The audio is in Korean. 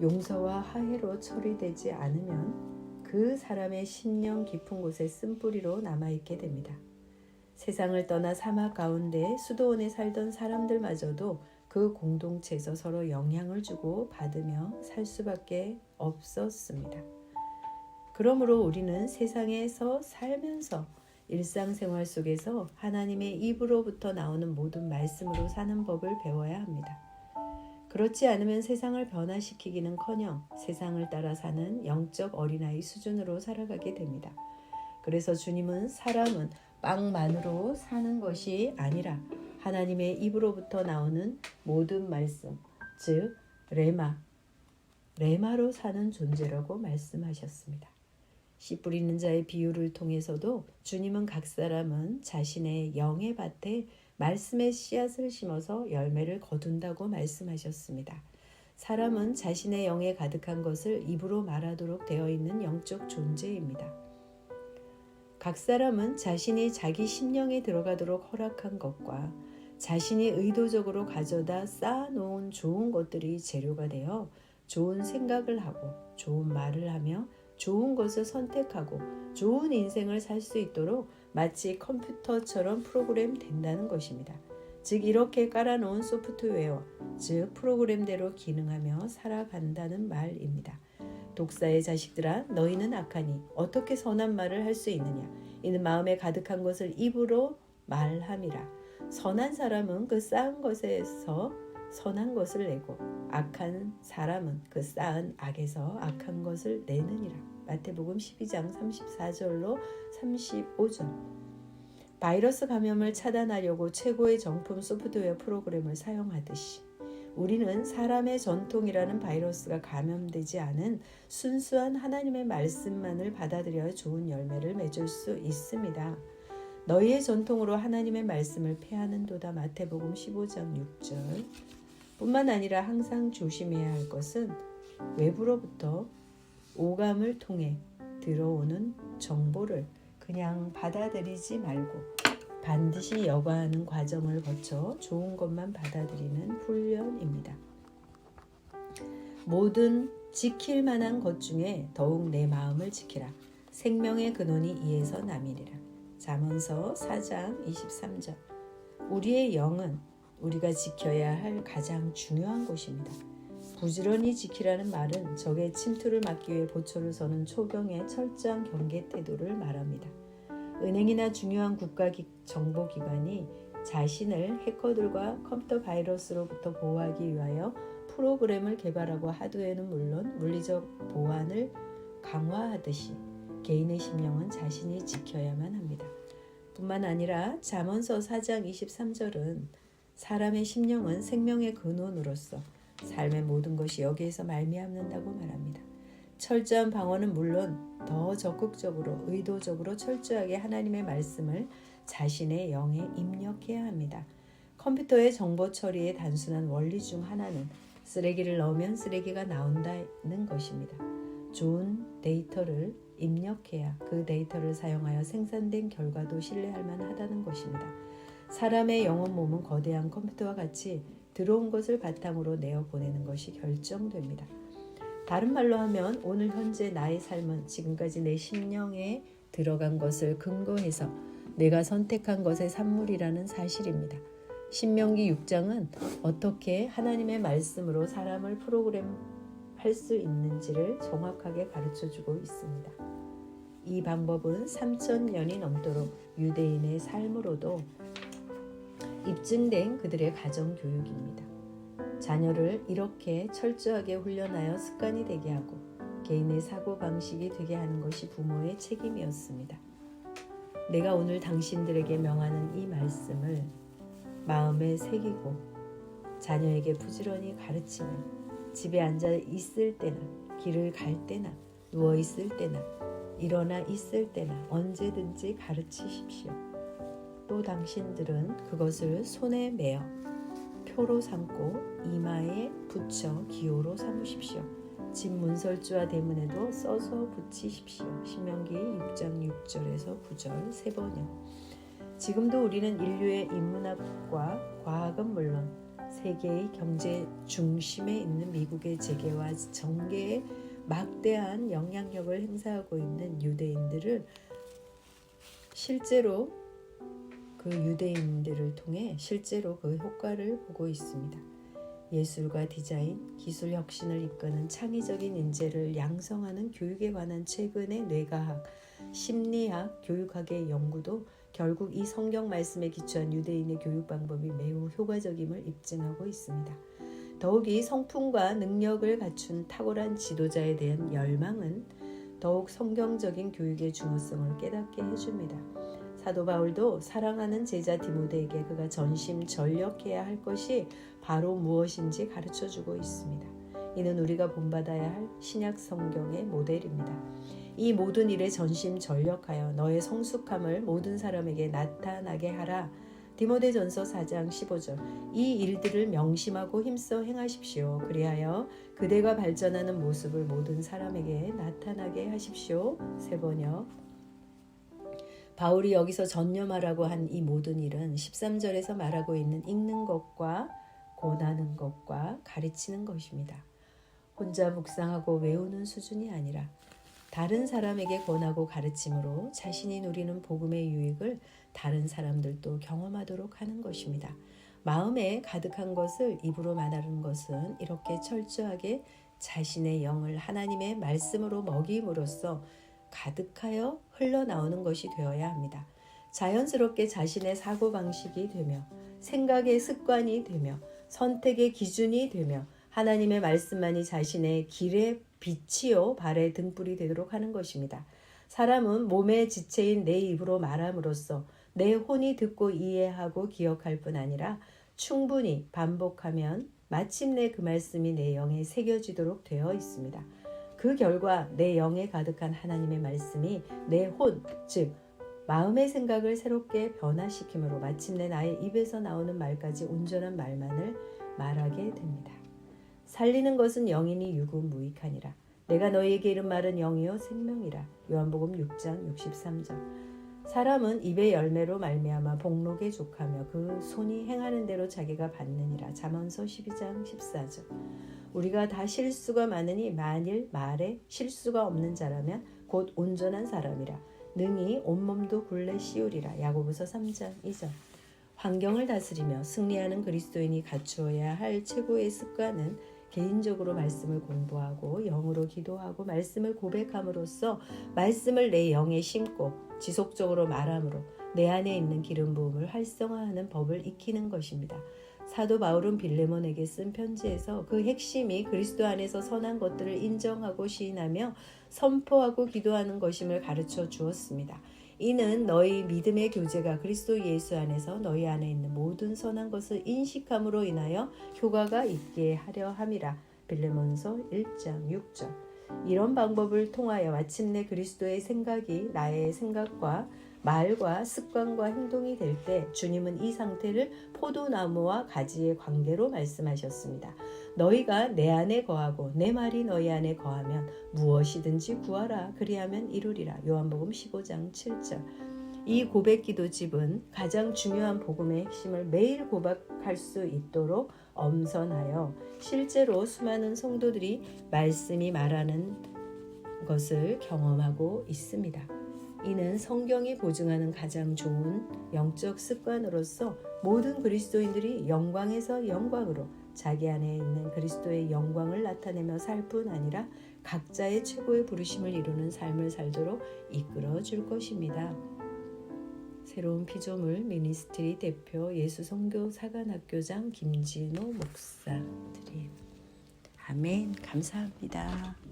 용서와 화해로 처리되지 않으면 그 사람의 심령 깊은 곳에 쓴뿌리로 남아있게 됩니다. 세상을 떠나 사막 가운데 수도원에 살던 사람들마저도 그 공동체에서 서로 영향을 주고 받으며 살 수밖에 없었습니다. 그러므로 우리는 세상에서 살면서 일상생활 속에서 하나님의 입으로부터 나오는 모든 말씀으로 사는 법을 배워야 합니다. 그렇지 않으면 세상을 변화시키기는커녕 세상을 따라 사는 영적 어린아이 수준으로 살아가게 됩니다. 그래서 주님은 사람은 빵만으로 사는 것이 아니라 하나님의 입으로부터 나오는 모든 말씀, 즉 레마로 사는 존재라고 말씀하셨습니다. 씨 뿌리는 자의 비유를 통해서도 주님은 각 사람은 자신의 영의 밭에 말씀의 씨앗을 심어서 열매를 거둔다고 말씀하셨습니다. 사람은 자신의 영에 가득한 것을 입으로 말하도록 되어 있는 영적 존재입니다. 각 사람은 자신이 자기 심령에 들어가도록 허락한 것과 자신이 의도적으로 가져다 쌓아놓은 좋은 것들이 재료가 되어 좋은 생각을 하고 좋은 말을 하며 좋은 것을 선택하고 좋은 인생을 살 수 있도록 마치 컴퓨터처럼 프로그램 된다는 것입니다. 즉 이렇게 깔아놓은 소프트웨어, 즉 프로그램대로 기능하며 살아간다는 말입니다. 독사의 자식들아, 너희는 악하니 어떻게 선한 말을 할 수 있느냐? 이는 마음에 가득한 것을 입으로 말함이라. 선한 사람은 그 쌓은 것에서 선한 것을 내고 악한 사람은 그 쌓은 악에서 악한 것을 내느니라. 마태복음 12장 34절로 35절. 바이러스 감염을 차단하려고 최고의 정품 소프트웨어 프로그램을 사용하듯이 우리는 사람의 전통이라는 바이러스가 감염되지 않은 순수한 하나님의 말씀만을 받아들여야 좋은 열매를 맺을 수 있습니다. 너희의 전통으로 하나님의 말씀을 폐하는도다. 마태복음 15장 6절. 뿐만 아니라 항상 조심해야 할 것은 외부로부터 오감을 통해 들어오는 정보를 그냥 받아들이지 말고 반드시 여과하는 과정을 거쳐 좋은 것만 받아들이는 훈련입니다. 모든 지킬 만한 것 중에 더욱 내 마음을 지키라. 생명의 근원이 이에서 남이리라. 잠언서 4장 23절. 우리의 영은 우리가 지켜야 할 가장 중요한 것입니다. 부지런히 지키라는 말은 적의 침투를 막기 위해 보초를 서는 초경의 철저한 경계 태도를 말합니다. 은행이나 중요한 국가 정보기관이 자신을 해커들과 컴퓨터 바이러스로부터 보호하기 위하여 프로그램을 개발하고 하드웨어는 물론 물리적 보안을 강화하듯이 개인의 심령은 자신이 지켜야만 합니다. 뿐만 아니라 잠언서 4장 23절은 사람의 심령은 생명의 근원으로서 삶의 모든 것이 여기에서 말미암는다고 말합니다. 철저한 방어는 물론 더 적극적으로 의도적으로 철저하게 하나님의 말씀을 자신의 영에 입력해야 합니다. 컴퓨터의 정보 처리의 단순한 원리 중 하나는 쓰레기를 넣으면 쓰레기가 나온다는 것입니다. 좋은 데이터를 입력해야 그 데이터를 사용하여 생산된 결과도 신뢰할 만하다는 것입니다. 사람의 영혼 몸은 거대한 컴퓨터와 같이 들어온 것을 바탕으로 내어보내는 것이 결정됩니다. 다른 말로 하면 오늘 현재 나의 삶은 지금까지 내 심령에 들어간 것을 근거해서 내가 선택한 것의 산물이라는 사실입니다. 신명기 6장은 어떻게 하나님의 말씀으로 사람을 프로그램할 수 있는지를 정확하게 가르쳐주고 있습니다. 이 방법은 3000년이 넘도록 유대인의 삶으로도 입증된 그들의 가정교육입니다. 자녀를 이렇게 철저하게 훈련하여 습관이 되게 하고 개인의 사고방식이 되게 하는 것이 부모의 책임이었습니다. 내가 오늘 당신들에게 명하는 이 말씀을 마음에 새기고 자녀에게 부지런히 가르치면 집에 앉아 있을 때나 길을 갈 때나 누워 있을 때나 일어나 있을 때나 언제든지 가르치십시오. 또 당신들은 그것을 손에 메어 표로 삼고 이마에 붙여 기호로 삼으십시오. 집 문설주와 대문에도 써서 붙이십시오. 신명기 6장 6절에서 9절 3번이요. 지금도 우리는 인류의 인문학과 과학은 물론 세계의 경제 중심에 있는 미국의 재계와 정계에 막대한 영향력을 행사하고 있는 유대인들을 실제로 그 유대인들을 통해 실제로 그 효과를 보고 있습니다. 예술과 디자인, 기술 혁신을 이끄는 창의적인 인재를 양성하는 교육에 관한 최근의 뇌과학, 심리학, 교육학의 연구도 결국 이 성경 말씀에 기초한 유대인의 교육 방법이 매우 효과적임을 입증하고 있습니다. 더욱이 성품과 능력을 갖춘 탁월한 지도자에 대한 열망은 더욱 성경적인 교육의 중요성을 깨닫게 해줍니다. 사도 바울도 사랑하는 제자 디모데에게 그가 전심전력해야 할 것이 바로 무엇인지 가르쳐주고 있습니다. 이는 우리가 본받아야 할 신약 성경의 모델입니다. 이 모든 일에 전심전력하여 너의 성숙함을 모든 사람에게 나타나게 하라. 디모데전서 4장 15절. 이 일들을 명심하고 힘써 행하십시오. 그리하여 그대가 발전하는 모습을 모든 사람에게 나타나게 하십시오. 세번역. 바울이 여기서 전념하라고 한 이 모든 일은 13절에서 말하고 있는 읽는 것과 권하는 것과 가르치는 것입니다. 혼자 묵상하고 외우는 수준이 아니라 다른 사람에게 권하고 가르침으로 자신이 누리는 복음의 유익을 다른 사람들도 경험하도록 하는 것입니다. 마음에 가득한 것을 입으로 말하는 것은 이렇게 철저하게 자신의 영을 하나님의 말씀으로 먹임으로써 가득하여 흘러나오는 것이 되어야 합니다. 자연스럽게 자신의 사고방식이 되며 생각의 습관이 되며 선택의 기준이 되며 하나님의 말씀만이 자신의 길의 빛이요 발의 등불이 되도록 하는 것입니다. 사람은 몸의 지체인 내 입으로 말함으로써 내 혼이 듣고 이해하고 기억할 뿐 아니라 충분히 반복하면 마침내 그 말씀이 내 영에 새겨지도록 되어 있습니다. 그 결과 내 영에 가득한 하나님의 말씀이 내 혼, 즉 마음의 생각을 새롭게 변화시키므로 마침내 나의 입에서 나오는 말까지 온전한 말만을 말하게 됩니다. 살리는 것은 영이니 유구무익하니라. 내가 너희에게 이른 말은 영이요 생명이라. 요한복음 6장 63절. 사람은 입의 열매로 말미암아 복록에 족하며 그 손이 행하는 대로 자기가 받느니라. 잠언서 12장 14절. 우리가 다 실수가 많으니 만일 말에 실수가 없는 자라면 곧 온전한 사람이라. 능히 온몸도 굴레 씌우리라. 야고보서 3장 2절. 환경을 다스리며 승리하는 그리스도인이 갖추어야 할 최고의 습관은 개인적으로 말씀을 공부하고 영으로 기도하고 말씀을 고백함으로써 말씀을 내 영에 심고 지속적으로 말함으로 내 안에 있는 기름 부음을 활성화하는 법을 익히는 것입니다. 사도 바울은 빌레몬에게 쓴 편지에서 그 핵심이 그리스도 안에서 선한 것들을 인정하고 시인하며 선포하고 기도하는 것임을 가르쳐 주었습니다. 이는 너희 믿음의 교제가 그리스도 예수 안에서 너희 안에 있는 모든 선한 것을 인식함으로 인하여 효과가 있게 하려 함이라. 빌레몬서 1장 6절. 이런 방법을 통하여 마침내 그리스도의 생각이 나의 생각과 말과 습관과 행동이 될 때 주님은 이 상태를 포도나무와 가지의 관계로 말씀하셨습니다. 너희가 내 안에 거하고 내 말이 너희 안에 거하면 무엇이든지 구하라. 그리하면 이루리라. 요한복음 15장 7절. 이 고백 기도집은 가장 중요한 복음의 핵심을 매일 고백할 수 있도록 엄선하여 실제로 수많은 성도들이 말씀이 말하는 것을 경험하고 있습니다. 이는 성경이 보증하는 가장 좋은 영적 습관으로서 모든 그리스도인들이 영광에서 영광으로 자기 안에 있는 그리스도의 영광을 나타내며 살 뿐 아니라 각자의 최고의 부르심을 이루는 삶을 살도록 이끌어 줄 것입니다. 새로운 피조물 미니스트리 대표 예수선교 사관학교장 김진호 목사드림. 아멘. 감사합니다.